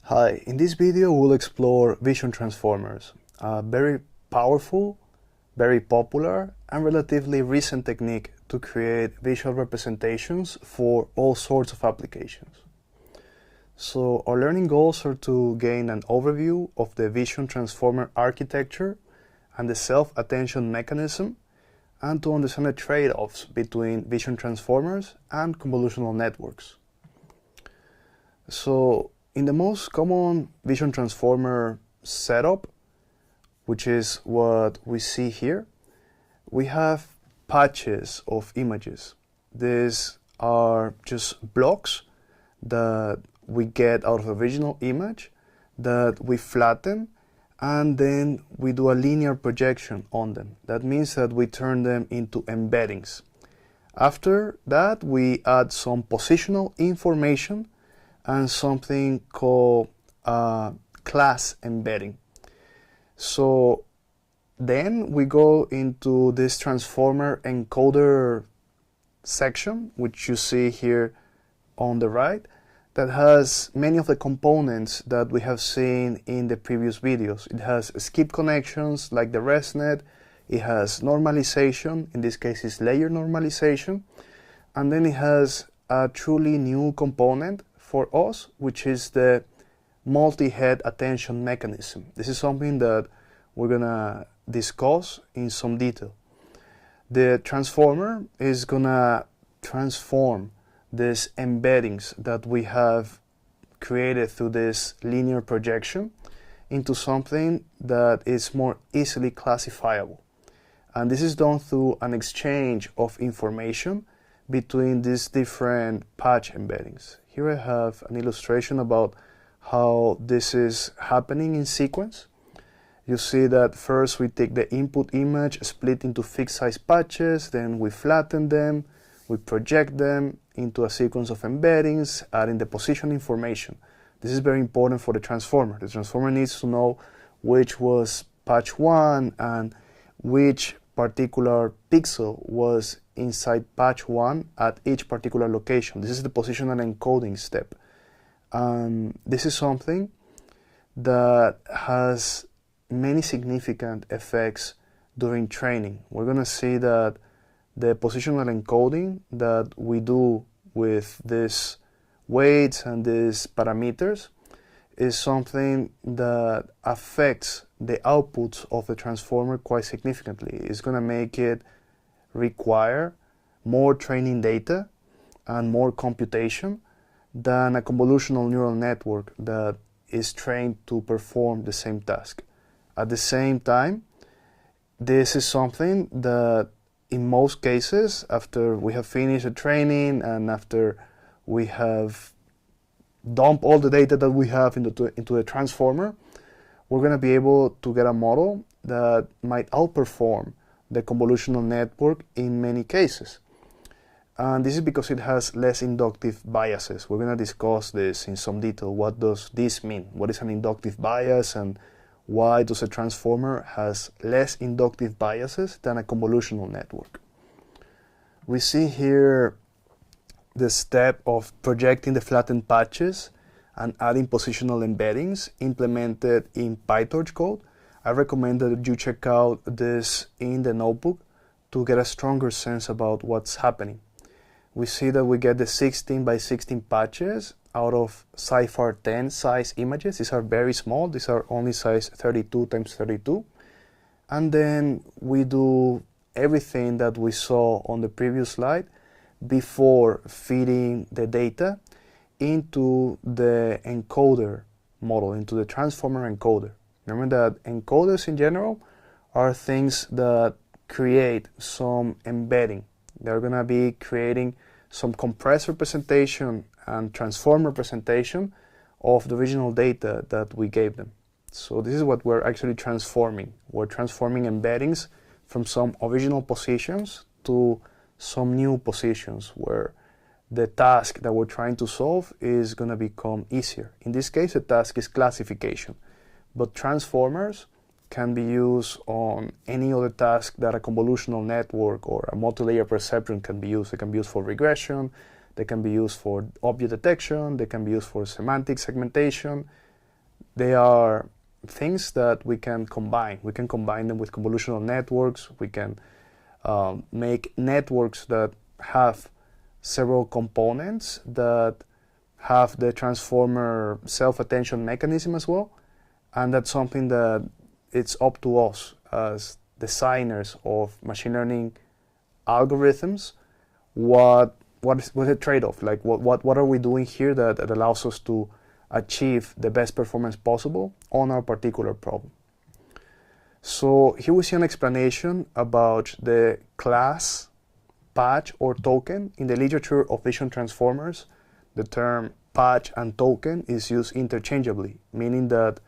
Hi, in this video we'll explore vision transformers, a very powerful, very popular, and relatively recent technique to create visual representations for all sorts of applications. So our learning goals are to gain an overview of the vision transformer architecture and the self-attention mechanism, and to understand the trade-offs between vision transformers and convolutional networks. So in the most common vision transformer setup, which is what we see here, we have patches of images. These are just blocks that we get out of the original image that we flatten, and then we do a linear projection on them. That means that we turn them into embeddings. After that, we add some positional information and something called class embedding. So then we go into this transformer encoder section, which you see here on the right, that has many of the components that we have seen in the previous videos. It has skip connections like the ResNet, it has normalization, in this case it's layer normalization, and then it has a truly new component for us, which is the multi-head attention mechanism. This is something that we're gonna discuss in some detail. The transformer is gonna transform these embeddings that we have created through this linear projection into something that is more easily classifiable. And this is done through an exchange of information between these different patch embeddings. Here I have an illustration about how this is happening in sequence. You see that first we take the input image, split into fixed size patches, then we flatten them, we project them into a sequence of embeddings, adding the position information. This is very important for the transformer. The transformer needs to know which was patch 1 and which particular pixel was inside patch 1 at each particular location. This is the positional encoding step. This is something that has many significant effects during training. We're going to see that the positional encoding that we do with these weights and these parameters is something that affects the outputs of the transformer quite significantly. It's going to make it require more training data and more computation than a convolutional neural network that is trained to perform the same task. At the same time, this is something that in most cases, after we have finished the training and after we have dumped all the data that we have into the transformer, we're going to be able to get a model that might outperform the convolutional network in many cases. And this is because it has less inductive biases. We're going to discuss this in some detail. What does this mean? What is an inductive bias, and why does a transformer has less inductive biases than a convolutional network? We see here the step of projecting the flattened patches and adding positional embeddings implemented in PyTorch code. I recommend that you check out this in the notebook to get a stronger sense about what's happening. We see that we get the 16 by 16 patches out of CIFAR 10 size images. These are very small. These are only size 32 times 32. And then we do everything that we saw on the previous slide before feeding the data into the encoder model, into the transformer encoder. Remember that encoders in general are things that create some embedding. They're going to be creating some compressed representation and transform representation of the original data that we gave them. So this is what we're actually transforming. We're transforming embeddings from some original positions to some new positions where the task that we're trying to solve is going to become easier. In this case, the task is classification. But transformers can be used on any other task that a convolutional network or a multi-layer perceptron can be used. They can be used for regression, they can be used for object detection, they can be used for semantic segmentation, They are things that we can combine. We can combine them with convolutional networks. We can make networks that have several components that have the transformer self-attention mechanism as well. And that's something that it's up to us as designers of machine learning algorithms. What is the trade-off? Like what are we doing here that allows us to achieve the best performance possible on our particular problem? So here we see an explanation about the class, patch, or token. In the literature of vision transformers, the term patch and token is used interchangeably, meaning that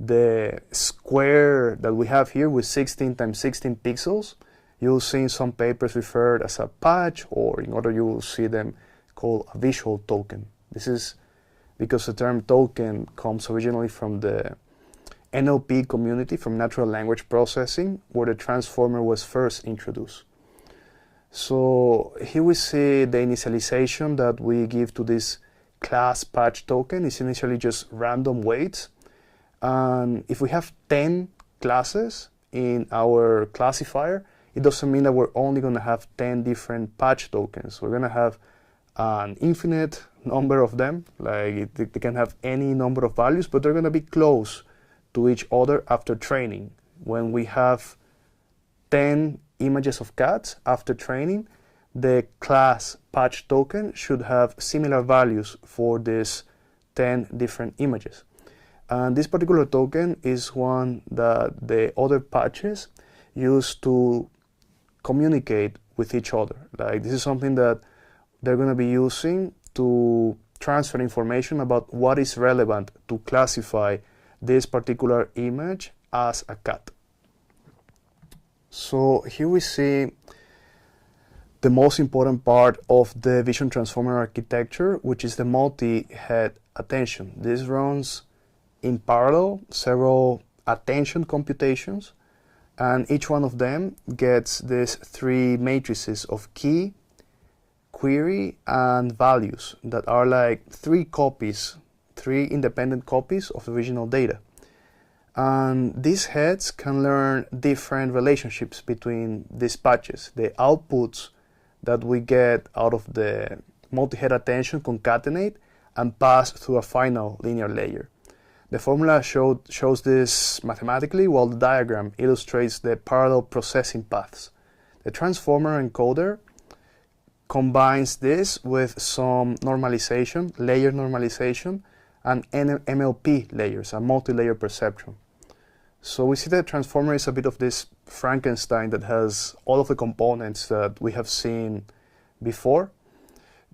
the square that we have here with 16 times 16 pixels, you'll see in some papers referred as a patch, or in other you will see them called a visual token. This is because the term token comes originally from the NLP community, from natural language processing, where the transformer was first introduced. So here we see the initialization that we give to this class patch token is initially just random weights. And if we have 10 classes in our classifier, it doesn't mean that we're only going to have 10 different patch tokens. We're going to have an infinite number of them. Like they can have any number of values, but they're going to be close to each other after training. When we have 10 images of cats after training, the class patch token should have similar values for these 10 different images. And this particular token is one that the other patches use to communicate with each other. Like this is something that they're going to be using to transfer information about what is relevant to classify this particular image as a cat. So here we see the most important part of the vision transformer architecture, which is the multi-head attention. This runs in parallel several attention computations, and each one of them gets these three matrices of key, query, and values that are like three independent copies of the original data. And these heads can learn different relationships between these patches. The outputs that we get out of the multi-head attention concatenate and pass through a final linear layer. The formula shows this mathematically, while the diagram illustrates the parallel processing paths. The transformer encoder combines this with some normalization, layer normalization, and MLP layers, a multi-layer perceptron. So we see that transformer is a bit of this Frankenstein that has all of the components that we have seen before,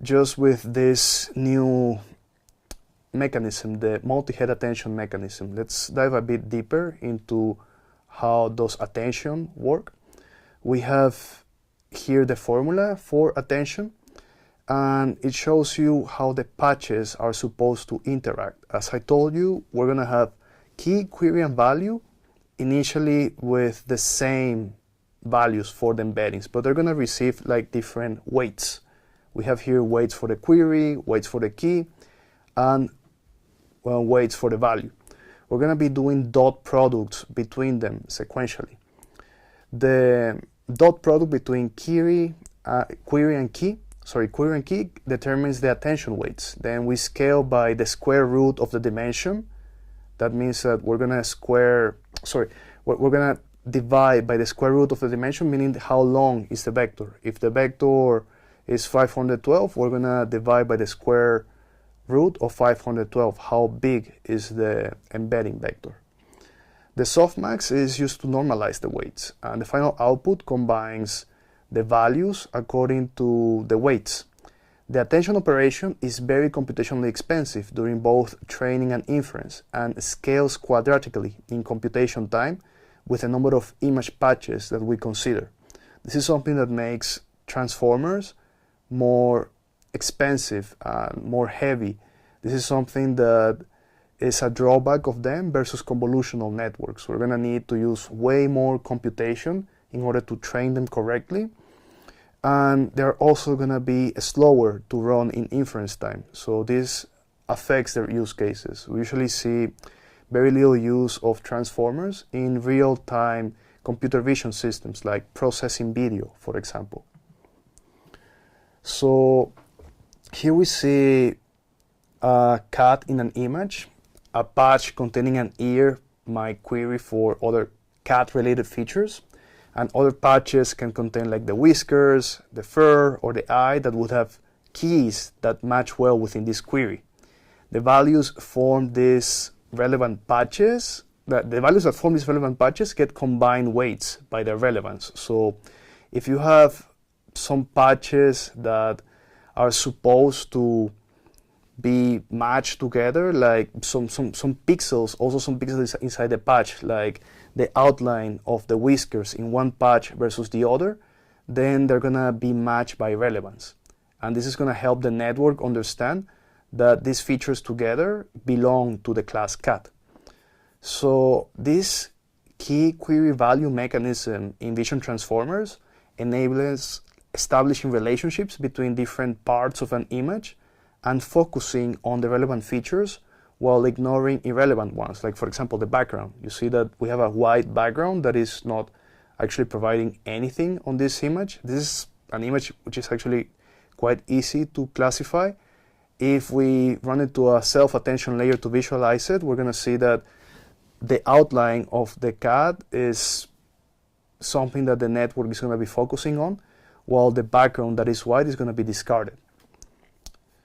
just with this new mechanism, the multi-head attention mechanism. Let's dive a bit deeper into how those attention work. We have here the formula for attention, and it shows you how the patches are supposed to interact. As I told you, we're going to have key, query, and value initially with the same values for the embeddings, but they're going to receive like different weights. We have here weights for the query, weights for the key, and weights for the value. We're going to be doing dot products between them sequentially. The dot product between query and key determines the attention weights. Then we scale by the square root of the dimension. That means that we're going to divide by the square root of the dimension, meaning how long is the vector. If the vector is 512, we're going to divide by the square root of 512. How big is the embedding vector? The softmax is used to normalize the weights, and the final output combines the values according to the weights. The attention operation is very computationally expensive during both training and inference, and scales quadratically in computation time with the number of image patches that we consider. This is something that makes transformers more expensive and more heavy. This is something that is a drawback of them versus convolutional networks. We're going to need to use way more computation in order to train them correctly. And they're also going to be slower to run in inference time. So this affects their use cases. We usually see very little use of transformers in real-time computer vision systems like processing video, for example. So here we see a cat in an image, a patch containing an ear might query for other cat-related features, and other patches can contain like the whiskers, the fur, or the eye that would have keys that match well within this query. The values form these relevant patches. The values that form these relevant patches get combined weights by their relevance. So if you have some patches that are supposed to be matched together, like some pixels, also some pixels inside the patch, like the outline of the whiskers in one patch versus the other, then they're gonna be matched by relevance. And this is gonna help the network understand that these features together belong to the class cat. So this key query value mechanism in vision transformers enables establishing relationships between different parts of an image and focusing on the relevant features while ignoring irrelevant ones, like for example the background. You see that we have a white background that is not actually providing anything on this image. This is an image which is actually quite easy to classify. If we run into a self-attention layer to visualize it, we're going to see that the outline of the cat is something that the network is going to be focusing on, while the background that is white is going to be discarded.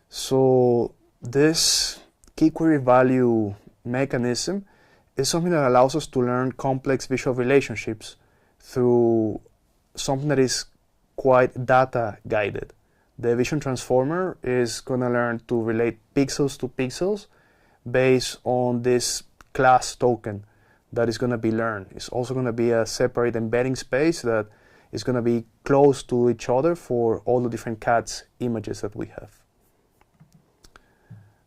So this key query value mechanism is something that allows us to learn complex visual relationships through something that is quite data guided. The vision transformer is going to learn to relate pixels to pixels based on this class token that is going to be learned. It's also going to be a separate embedding space that is going to be close to each other for all the different cats images that we have.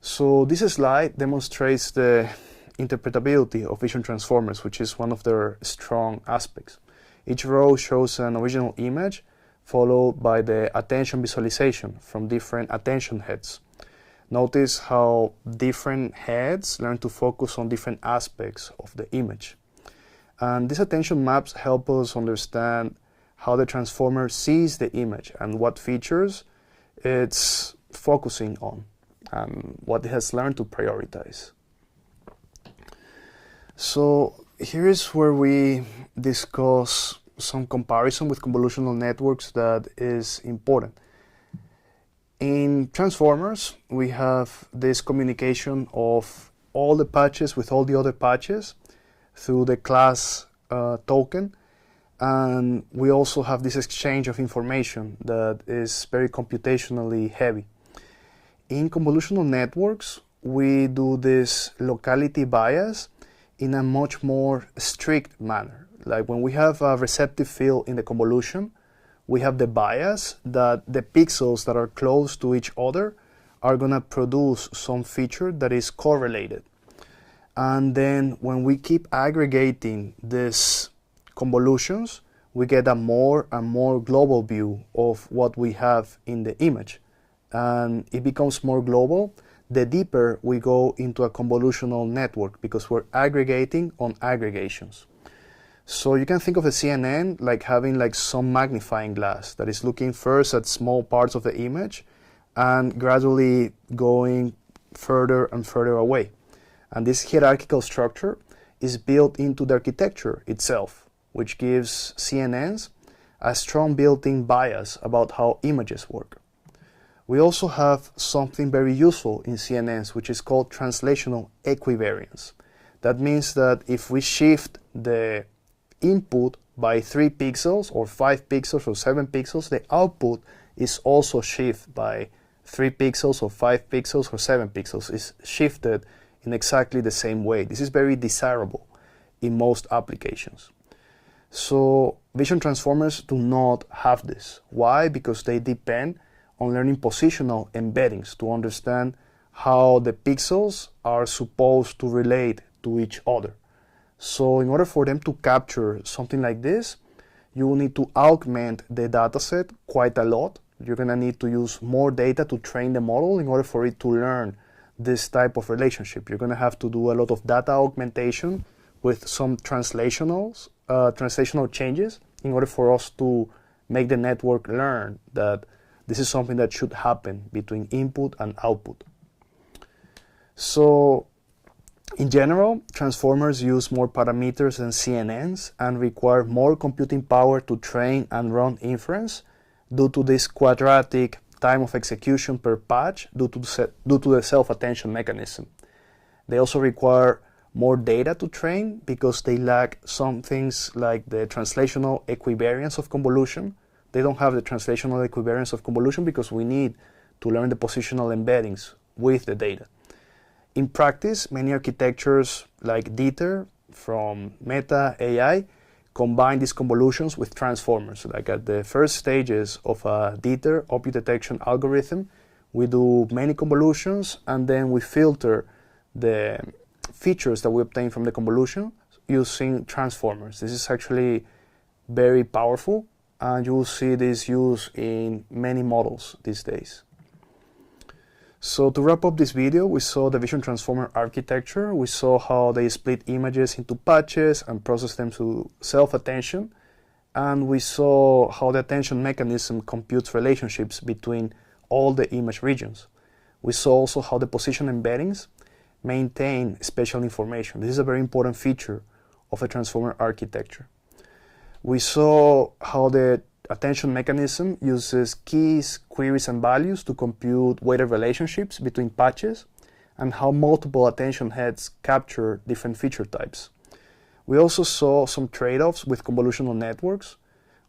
So this slide demonstrates the interpretability of vision transformers, which is one of their strong aspects. Each row shows an original image followed by the attention visualization from different attention heads. Notice how different heads learn to focus on different aspects of the image. And these attention maps help us understand how the transformer sees the image and what features it's focusing on and what it has learned to prioritize. So here is where we discuss some comparison with convolutional networks that is important. In transformers, we have this communication of all the patches with all the other patches through the class token, and we also have this exchange of information that is very computationally heavy. In convolutional networks, we do this locality bias in a much more strict manner. Like when we have a receptive field in the convolution, we have the bias that the pixels that are close to each other are going to produce some feature that is correlated. And then when we keep aggregating these convolutions, we get a more and more global view of what we have in the image. And it becomes more global the deeper we go into a convolutional network, because we're aggregating on aggregations. So you can think of a CNN like having like some magnifying glass that is looking first at small parts of the image and gradually going further and further away. And this hierarchical structure is built into the architecture itself, which gives CNNs a strong built-in bias about how images work. We also have something very useful in CNNs, which is called translational equivariance. That means that if we shift the input by 3 pixels or 5 pixels or 7 pixels, the output is also shifted by 3 pixels or 5 pixels or 7 pixels. It's shifted in exactly the same way. This is very desirable in most applications. So vision transformers do not have this. Why? Because they depend on learning positional embeddings to understand how the pixels are supposed to relate to each other. So in order for them to capture something like this, you will need to augment the dataset quite a lot. You're going to need to use more data to train the model in order for it to learn this type of relationship. You're going to have to do a lot of data augmentation with some translational changes in order for us to make the network learn that this is something that should happen between input and output. So in general, transformers use more parameters than CNNs and require more computing power to train and run inference due to this quadratic time of execution per patch due to the self-attention mechanism. They also require more data to train because they lack some things like the translational equivariance of convolution. They don't have the translational equivariance of convolution because we need to learn the positional embeddings with the data. In practice, many architectures like DITER from Meta AI combine these convolutions with transformers. Like at the first stages of a DITER object detection algorithm, we do many convolutions and then we filter the features that we obtain from the convolution using transformers. This is actually very powerful, and you will see this used in many models these days. So to wrap up this video, we saw the vision transformer architecture. We saw how they split images into patches and process them to self-attention. And we saw how the attention mechanism computes relationships between all the image regions. We saw also how the position embeddings maintain spatial information. This is a very important feature of a transformer architecture. We saw how the attention mechanism uses keys, queries, and values to compute weighted relationships between patches, and how multiple attention heads capture different feature types. We also saw some trade-offs with convolutional networks.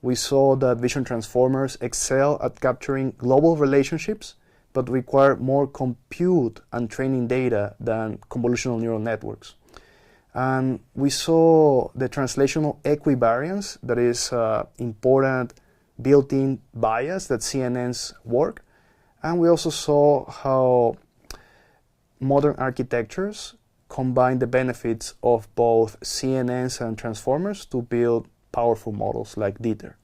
We saw that vision transformers excel at capturing global relationships, but require more compute and training data than convolutional neural networks. And we saw the translational equivariance, that is important built-in bias that CNNs work. And we also saw how modern architectures combine the benefits of both CNNs and transformers to build powerful models like DITER.